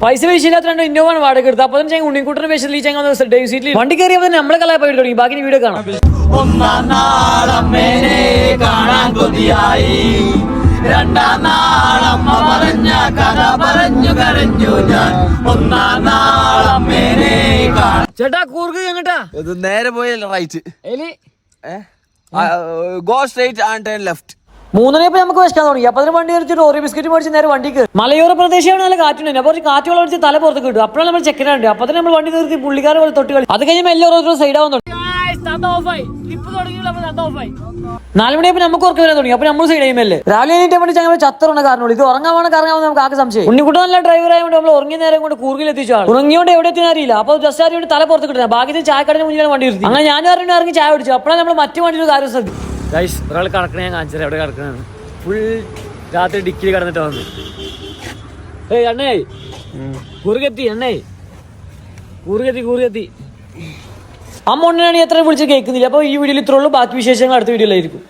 പൈസ വിഷയമില്ലാത്ത ഇന്നോവാണ് വാടക എടുത്തത്. അപ്പൊ തന്നെ ഉണ്ണിക്കുട്ടനെ വിഷയത്തിൽ ഡേവ് സീറ്റിൽ വണ്ടി കയറിയപ്പോ നമ്മളെ കലാപായിട്ട് തുടങ്ങി. ബാക്കി വീഡിയോ കാണാം. ഒന്നാം നാളമ്മേനെ കാണാൻ കൊതിയായി, രണ്ടാം നാളമ്മ പറഞ്ഞ കഥ പറഞ്ഞു കരഞ്ഞു ഞാൻ. ഒന്നാം നാളമ്മേനെ കാണാൻ. ചേട്ടാ കൂർഗ് എങ്ങട്ടാ? ഇത് നേരെ പോയല്ലേ right, go straight and turn left. 3:30 നമുക്ക് വിശക്കാൻ തുടങ്ങി. അപ്പൊ അതിന് വണ്ടി നിർത്തി ഓറി ബിസ്ക്കറ്റ് മേടിച്ച് നേരെ വണ്ടിക്ക്. മലയോര പ്രദേശമാണ്, നല്ല കാറ്റുണ്ട്. അപ്പൊ കാറ്റ് വെള്ളം അടിച്ച് തല പുറത്ത് കിട്ടും. അപ്പോഴാണ് നമ്മൾ ചെക്കനുണ്ട്. അപ്പൊ തന്നെ നമ്മൾ വണ്ടി നിർത്തി പുള്ളിക്കാരെ പോലെ തൊട്ട് കളി. അത് കഴിഞ്ഞ് മെല്ലെ ഓരോ സൈഡ് ആവുന്നു. 4 മണിയപ്പോ നമുക്ക് ഉറക്കം വരാൻ തുടങ്ങി. അപ്പൊ നമ്മൾ സൈഡ് ചെയ്യുമല്ലേ. രാവിലെ കഴിഞ്ഞിട്ട് വേണ്ടി ഞങ്ങൾ ചത്തറുണ്ട്. കാരണം ഇത് ഉറങ്ങാവാണ് കറങ്ങാമെന്ന് നമുക്ക് ആകെ സംശയം. ഉണ്ണിക്കുട്ടൻ നല്ല ഡ്രൈവർ ആയതുകൊണ്ട് നമ്മൾ ഉറങ്ങിയ നേരം കൊണ്ട് കൂർഗിൽ എത്തിച്ചു. ഉറങ്ങിയോണ്ട് എവിടെ എത്തിയെന്ന് അറിയില്ല. അപ്പൊ ജസ്റ്റ് അറിയോണ്ട് തല പുറത്ത് കിട്ടുന്നത്. ബാക്കി ചായക്കടന് മുന്നിലാണ് വണ്ടി നിർത്തി. അങ്ങനെ ഞാൻ അറിഞ്ഞു ഇറങ്ങി ചായ കുടിച്ചു. അപ്പോഴാണ് നമ്മൾ മറ്റു വണ്ടിയുടെ കാര്യം ശ്രദ്ധിച്ചു. ഒരാൾ കിടക്കണേ ഞാൻ കാണിച്ചത്. എവിടെ കിടക്കണെന്ന് ഫുൾ രാത്രി ഡിക്കിൽ കിടന്നിട്ട് വന്നു. ഏയ് അണ്ണേ കൂറുകെത്തി, അണ്ണേ കൂറുകെത്തി. അമ്മ ഉണ്ണനാണ് എത്ര വിളിച്ച് കേൾക്കുന്നില്ല. അപ്പൊ ഈ വീഡിയോയിൽ ഇത്രയുള്ളൂ. ബാക്കി വിശേഷങ്ങൾ അടുത്ത വീഡിയോയിലായിരിക്കും.